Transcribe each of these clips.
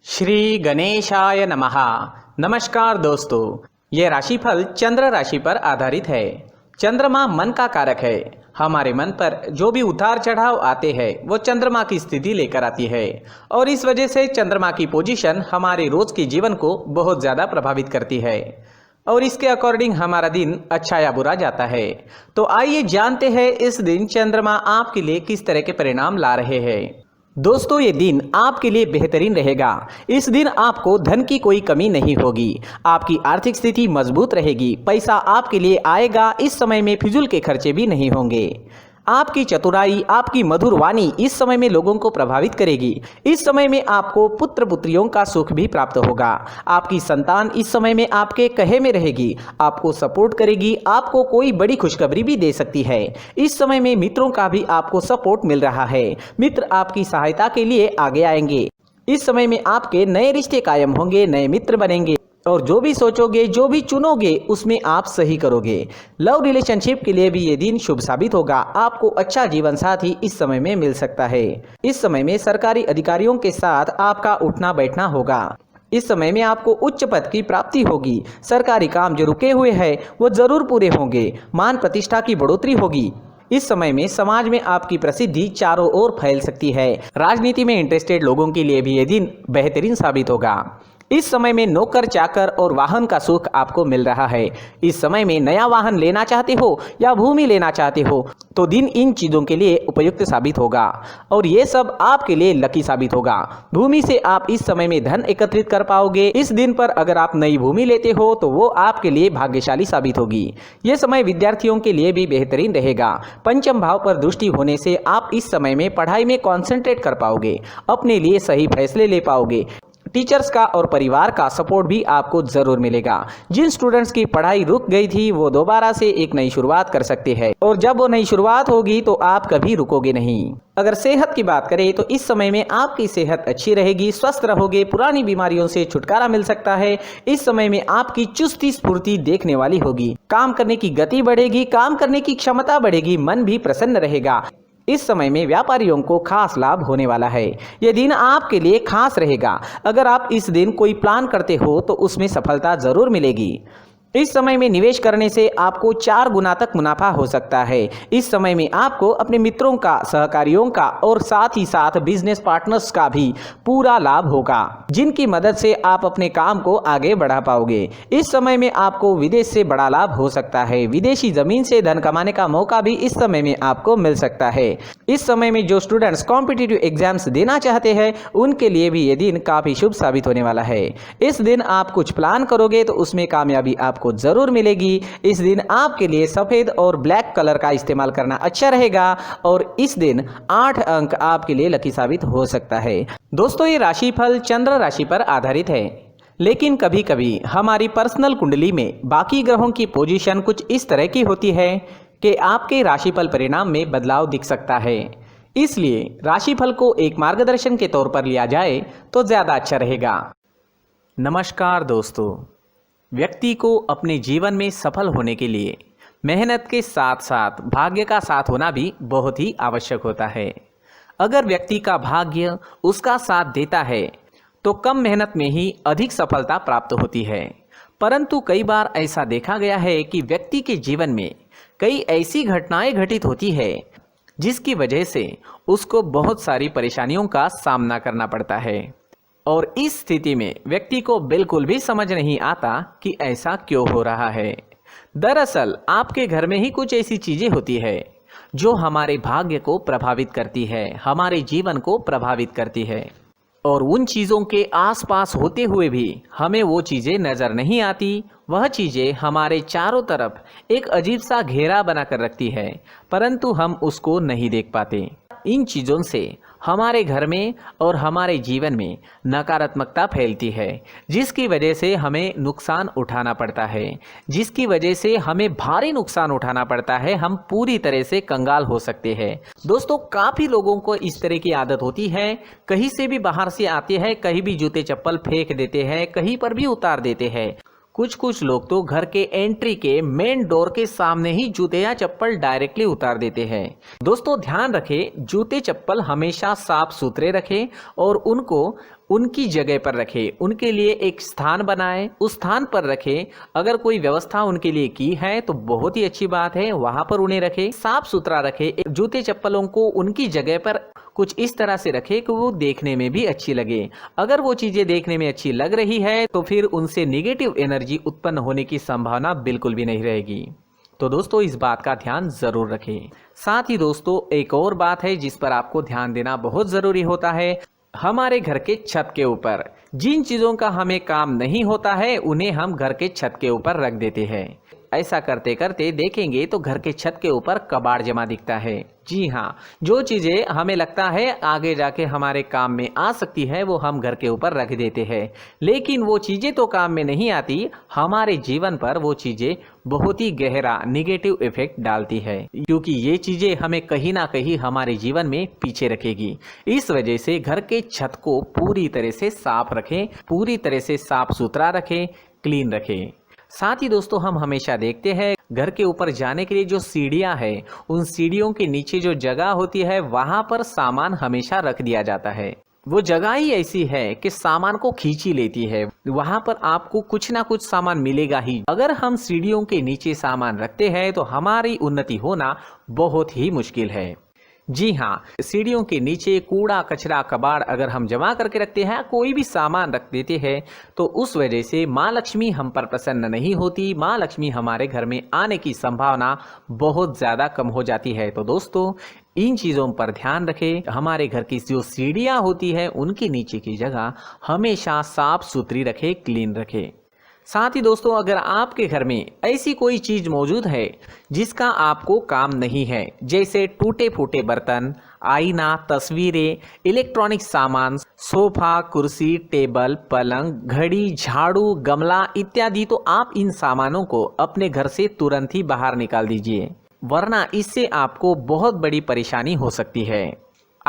श्री गणेशाय नमः। नमस्कार दोस्तों, ये राशिफल चंद्र राशि पर आधारित है। चंद्रमा मन का कारक है। हमारे मन पर जो भी उतार चढ़ाव आते हैं वो चंद्रमा की स्थिति लेकर आती है और इस वजह से चंद्रमा की पोजीशन हमारे रोज के जीवन को बहुत ज़्यादा प्रभावित करती है और इसके अकॉर्डिंग हमारा दिन अच्छा या बुरा जाता है। तो आइए जानते हैं इस दिन चंद्रमा आपके लिए किस तरह के परिणाम ला रहे हैं। दोस्तों, ये दिन आपके लिए बेहतरीन रहेगा। इस दिन आपको धन की कोई कमी नहीं होगी। आपकी आर्थिक स्थिति मजबूत रहेगी। पैसा आपके लिए आएगा। इस समय में फिजूल के खर्चे भी नहीं होंगे। आपकी चतुराई, आपकी मधुर वाणी इस समय में लोगों को प्रभावित करेगी। इस समय में आपको पुत्र पुत्रियों का सुख भी प्राप्त होगा। आपकी संतान इस समय में आपके कहे में रहेगी, आपको सपोर्ट करेगी, आपको कोई बड़ी खुशखबरी भी दे सकती है। इस समय में मित्रों का भी आपको सपोर्ट मिल रहा है। मित्र आपकी सहायता के लिए आगे आएंगे। इस समय में आपके नए रिश्ते कायम होंगे, नए मित्र बनेंगे और जो भी सोचोगे, जो भी चुनोगे उसमें आप सही करोगे। लव रिलेशनशिप के लिए भी ये दिन शुभ साबित होगा। आपको अच्छा जीवन साथी इस समय में मिल सकता है। इस समय में सरकारी अधिकारियों के साथ आपका उठना बैठना होगा। इस समय में आपको उच्च पद की प्राप्ति होगी। सरकारी काम जो रुके हुए हैं वो जरूर पूरे होंगे। मान प्रतिष्ठा की बढ़ोतरी होगी। इस समय में समाज में आपकी प्रसिद्धि चारों ओर फैल सकती है। राजनीति में इंटरेस्टेड लोगों के लिए भी ये दिन बेहतरीन साबित होगा। इस समय में नौकर चाकर और वाहन का सुख आपको मिल रहा है। इस समय में नया वाहन लेना चाहते हो या भूमि लेना चाहते हो तो दिन इन चीज़ों के लिए उपयुक्त साबित होगा और ये सब आपके लिए लकी साबित होगा। भूमि से आप इस समय में धन एकत्रित कर पाओगे। इस दिन पर अगर आप नई भूमि लेते हो तो वो आपके लिए भाग्यशाली साबित होगी। ये समय विद्यार्थियों के लिए भी बेहतरीन रहेगा। पंचम भाव पर दृष्टि होने से आप इस समय में पढ़ाई में कॉन्सेंट्रेट कर पाओगे, अपने लिए सही फैसले ले पाओगे। टीचर्स का और परिवार का सपोर्ट भी आपको जरूर मिलेगा। जिन स्टूडेंट्स की पढ़ाई रुक गई थी वो दोबारा से एक नई शुरुआत कर सकते हैं और जब वो नई शुरुआत होगी तो आप कभी रुकोगे नहीं। अगर सेहत की बात करें तो इस समय में आपकी सेहत अच्छी रहेगी, स्वस्थ रहोगे, पुरानी बीमारियों से छुटकारा मिल सकता है। इस समय में आपकी चुस्ती स्फूर्ति देखने वाली होगी। काम करने की गति बढ़ेगी, काम करने की क्षमता बढ़ेगी, मन भी प्रसन्न रहेगा। इस समय में व्यापारियों को खास लाभ होने वाला है। यह दिन आपके लिए खास रहेगा। अगर आप इस दिन कोई प्लान करते हो तो उसमें सफलता जरूर मिलेगी। इस समय में निवेश करने से आपको 4 गुना तक मुनाफा हो सकता है। इस समय में आपको अपने मित्रों का, सहकारियों का और साथ ही साथ बिजनेस पार्टनर्स का भी पूरा लाभ होगा, जिनकी मदद से आप अपने काम को आगे बढ़ा पाओगे। इस समय में आपको विदेश से बड़ा लाभ हो सकता है। विदेशी जमीन से धन कमाने का मौका भी इस समय में आपको मिल सकता है। इस समय में जो स्टूडेंट्स कॉम्पिटिटिव एग्जाम्स देना चाहते हैं उनके लिए भी ये दिन काफी शुभ साबित होने वाला है। इस दिन आप कुछ प्लान करोगे तो उसमें कामयाबी आपको जरूर मिलेगी। इस दिन आपके लिए सफेद और ब्लैक कलर का इस्तेमाल करना अच्छा रहेगा और इस दिन 8 अंक आपके लिए लकी साबित हो सकता है। दोस्तों, ये राशिफल चंद्र राशि पर आधारित है, लेकिन कभी कभी हमारी पर्सनल कुंडली में बाकी ग्रहों की पोजीशन कुछ इस तरह की होती है कि आपके राशिफल परिणाम में बदलाव दिख सकता है। इसलिए राशिफल को एक मार्गदर्शन के तौर पर लिया जाए तो ज्यादा अच्छा रहेगा। नमस्कार दोस्तों, व्यक्ति को अपने जीवन में सफल होने के लिए मेहनत के साथ साथ भाग्य का साथ होना भी बहुत ही आवश्यक होता है। अगर व्यक्ति का भाग्य उसका साथ देता है तो कम मेहनत में ही अधिक सफलता प्राप्त होती है। परंतु कई बार ऐसा देखा गया है कि व्यक्ति के जीवन में कई ऐसी घटनाएं घटित होती है जिसकी वजह से उसको बहुत सारी परेशानियों का सामना करना पड़ता है और इस स्थिति में व्यक्ति को बिल्कुल भी समझ नहीं आता कि ऐसा क्यों हो रहा है। दरअसल आपके घर में ही कुछ ऐसी चीजें होती है जो हमारे भाग्य को प्रभावित करती है, हमारे जीवन को प्रभावित करती है और उन चीज़ों के आसपास होते हुए भी हमें वो चीज़ें नज़र नहीं आती। वह चीज़ें हमारे चारों तरफ एक अजीब सा घेरा बनाकर रखती है, परंतु हम उसको नहीं देख पाते। इन चीज़ों से हमारे घर में और हमारे जीवन में नकारात्मकता फैलती है, जिसकी वजह से हमें नुकसान उठाना पड़ता है, जिसकी वजह से हमें भारी नुकसान उठाना पड़ता है। हम पूरी तरह से कंगाल हो सकते हैं। दोस्तों, काफ़ी लोगों को इस तरह की आदत होती है, कहीं से भी बाहर से आते हैं, कहीं भी जूते चप्पल फेंक देते हैं, कहीं पर भी उतार देते हैं। कुछ लोग तो घर के एंट्री के मेन डोर के सामने ही जूते या चप्पल डायरेक्टली उतार देते हैं। दोस्तों ध्यान रखें, जूते चप्पल हमेशा साफ सुथरे रखें और उनको उनकी जगह पर रखें, उनके लिए एक स्थान बनाएं, उस स्थान पर रखें। अगर कोई व्यवस्था उनके लिए की है तो बहुत ही अच्छी बात है, वहां पर उन्हें रखें, साफ सुथरा रखें। जूते चप्पलों को उनकी जगह पर कुछ इस तरह से रखें कि वो देखने में भी अच्छी लगे। अगर वो चीजें देखने में अच्छी लग रही है तो फिर उनसे नेगेटिव एनर्जी उत्पन्न होने की संभावना बिल्कुल भी नहीं रहेगी। तो दोस्तों इस बात का ध्यान जरूर रखें। साथ ही दोस्तों एक और बात है जिस पर आपको ध्यान देना बहुत जरूरी होता है, हमारे घर के छत के ऊपर जिन चीजों का हमें काम नहीं होता है उन्हें हम घर के छत के ऊपर रख देते हैं। ऐसा करते करते देखेंगे तो घर के छत के ऊपर कबाड़ जमा दिखता है। जी हाँ, जो चीजें हमें लगता है आगे जाके हमारे काम में आ सकती है वो हम घर के ऊपर रख देते हैं, लेकिन वो चीजें तो काम में नहीं आती, हमारे जीवन पर वो चीजें बहुत ही गहरा निगेटिव इफेक्ट डालती है, क्योंकि ये चीजें हमें कहीं ना कहीं हमारे जीवन में पीछे रखेगी। इस वजह से घर के छत को पूरी तरह से साफ रखें, पूरी तरह से साफ सुथरा रखें, क्लीन रखें। साथ ही दोस्तों हम हमेशा देखते हैं घर के ऊपर जाने के लिए जो सीढ़ियां हैं, उन सीढ़ियों के नीचे जो जगह होती है वहां पर सामान हमेशा रख दिया जाता है। वो जगह ही ऐसी है कि सामान को खींची लेती है, वहां पर आपको कुछ ना कुछ सामान मिलेगा ही। अगर हम सीढ़ियों के नीचे सामान रखते हैं तो हमारी उन्नति होना बहुत ही मुश्किल है। जी हाँ, सीढ़ियों के नीचे कूड़ा कचरा कबाड़ अगर हम जमा करके रखते हैं, कोई भी सामान रख देते हैं, तो उस वजह से माँ लक्ष्मी हम पर प्रसन्न नहीं होती, माँ लक्ष्मी हमारे घर में आने की संभावना बहुत ज़्यादा कम हो जाती है। तो दोस्तों इन चीज़ों पर ध्यान रखें। हमारे घर की जो सीढ़ियाँ होती है उनके नीचे की जगह हमेशा साफ सुथरी रखें, क्लीन रखें। साथ ही दोस्तों अगर आपके घर में ऐसी कोई चीज मौजूद है जिसका आपको काम नहीं है, जैसे टूटे फूटे बर्तन, आईना, तस्वीरें, इलेक्ट्रॉनिक सामान, सोफा, कुर्सी, टेबल, पलंग, घड़ी, झाड़ू, गमला इत्यादि, तो आप इन सामानों को अपने घर से तुरंत ही बाहर निकाल दीजिए, वरना इससे आपको बहुत बड़ी परेशानी हो सकती है।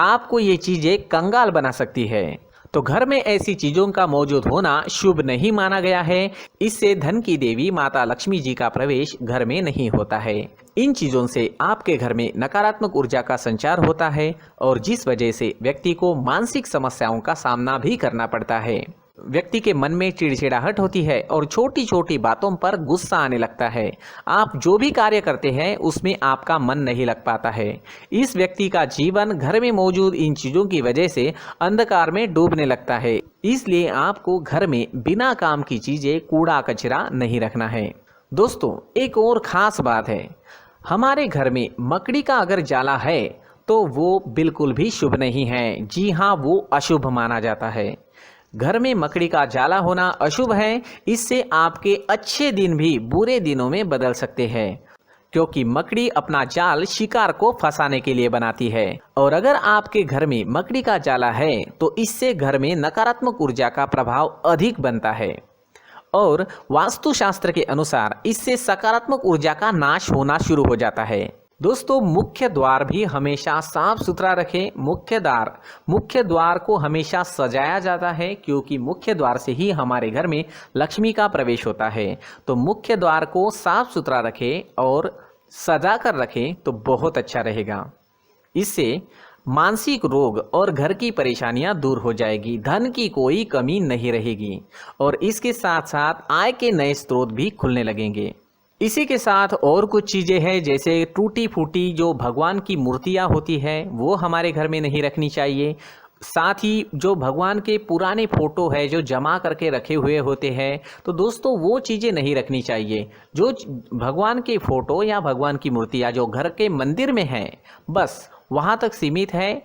आपको ये चीजें कंगाल बना सकती है। तो घर में ऐसी चीजों का मौजूद होना शुभ नहीं माना गया है। इससे धन की देवी माता लक्ष्मी जी का प्रवेश घर में नहीं होता है। इन चीजों से आपके घर में नकारात्मक ऊर्जा का संचार होता है और जिस वजह से व्यक्ति को मानसिक समस्याओं का सामना भी करना पड़ता है। व्यक्ति के मन में चिड़चिड़ाहट होती है और छोटी छोटी बातों पर गुस्सा आने लगता है। आप जो भी कार्य करते हैं उसमें आपका मन नहीं लग पाता है। इस व्यक्ति का जीवन घर में मौजूद इन चीज़ों की वजह से अंधकार में डूबने लगता है। इसलिए आपको घर में बिना काम की चीज़ें, कूड़ा कचरा नहीं रखना है। दोस्तों एक और ख़ास बात है, हमारे घर में मकड़ी का अगर जाला है तो वो बिल्कुल भी शुभ नहीं है। जी हाँ, वो अशुभ माना जाता है। घर में मकड़ी का जाला होना अशुभ है। इससे आपके अच्छे दिन भी बुरे दिनों में बदल सकते हैं, क्योंकि मकड़ी अपना जाल शिकार को फंसाने के लिए बनाती है। और अगर आपके घर में मकड़ी का जाला है तो इससे घर में नकारात्मक ऊर्जा का प्रभाव अधिक बनता है और वास्तुशास्त्र के अनुसार इससे सकारात्मक ऊर्जा का नाश होना शुरू हो जाता है। दोस्तों मुख्य द्वार भी हमेशा साफ सुथरा रखें। मुख्य द्वार को हमेशा सजाया जाता है, क्योंकि मुख्य द्वार से ही हमारे घर में लक्ष्मी का प्रवेश होता है। तो मुख्य द्वार को साफ सुथरा रखें और सजा कर रखें तो बहुत अच्छा रहेगा। इससे मानसिक रोग और घर की परेशानियां दूर हो जाएगी, धन की कोई कमी नहीं रहेगी और इसके साथ साथ आय के नए स्रोत भी खुलने लगेंगे। इसी के साथ और कुछ चीज़ें हैं, जैसे टूटी फूटी जो भगवान की मूर्तियां होती है वो हमारे घर में नहीं रखनी चाहिए। साथ ही जो भगवान के पुराने फोटो है जो जमा करके रखे हुए होते हैं, तो दोस्तों वो चीज़ें नहीं रखनी चाहिए। जो भगवान के फोटो या भगवान की मूर्तियाँ जो घर के मंदिर में हैं बस वहाँ तक सीमित है।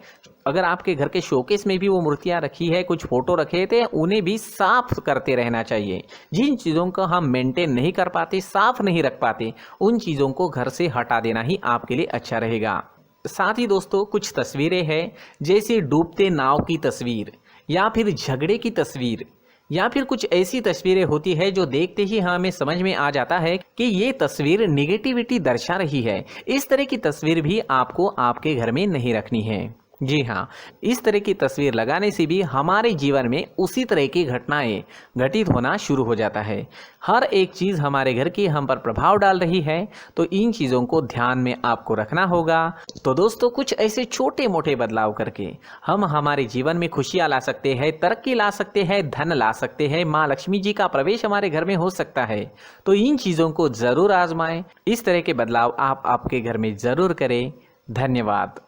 अगर आपके घर के शोकेस में भी वो मूर्तियाँ रखी है, कुछ फोटो रखे थे, उन्हें भी साफ करते रहना चाहिए। जिन चीज़ों को हम मेंटेन नहीं कर पाते, साफ नहीं रख पाते, उन चीज़ों को घर से हटा देना ही आपके लिए अच्छा रहेगा। साथ ही दोस्तों कुछ तस्वीरें हैं, जैसे डूबते नाव की तस्वीर या फिर झगड़े की तस्वीर या फिर कुछ ऐसी तस्वीरें होती है जो देखते ही हमें समझ में आ जाता है कि ये तस्वीर निगेटिविटी दर्शा रही है। इस तरह की तस्वीर भी आपको आपके घर में नहीं रखनी है। जी हाँ, इस तरह की तस्वीर लगाने से भी हमारे जीवन में उसी तरह की घटनाएं घटित होना शुरू हो जाता है। हर एक चीज़ हमारे घर की हम पर प्रभाव डाल रही है, तो इन चीज़ों को ध्यान में आपको रखना होगा। तो दोस्तों, कुछ ऐसे छोटे मोटे बदलाव करके हम हमारे जीवन में खुशियाँ ला सकते हैं, तरक्की ला सकते हैं, धन ला सकते हैं, माँ लक्ष्मी जी का प्रवेश हमारे घर में हो सकता है। तो इन चीज़ों को ज़रूर आजमाएं। इस तरह के बदलाव आप आपके घर में ज़रूर करें। धन्यवाद।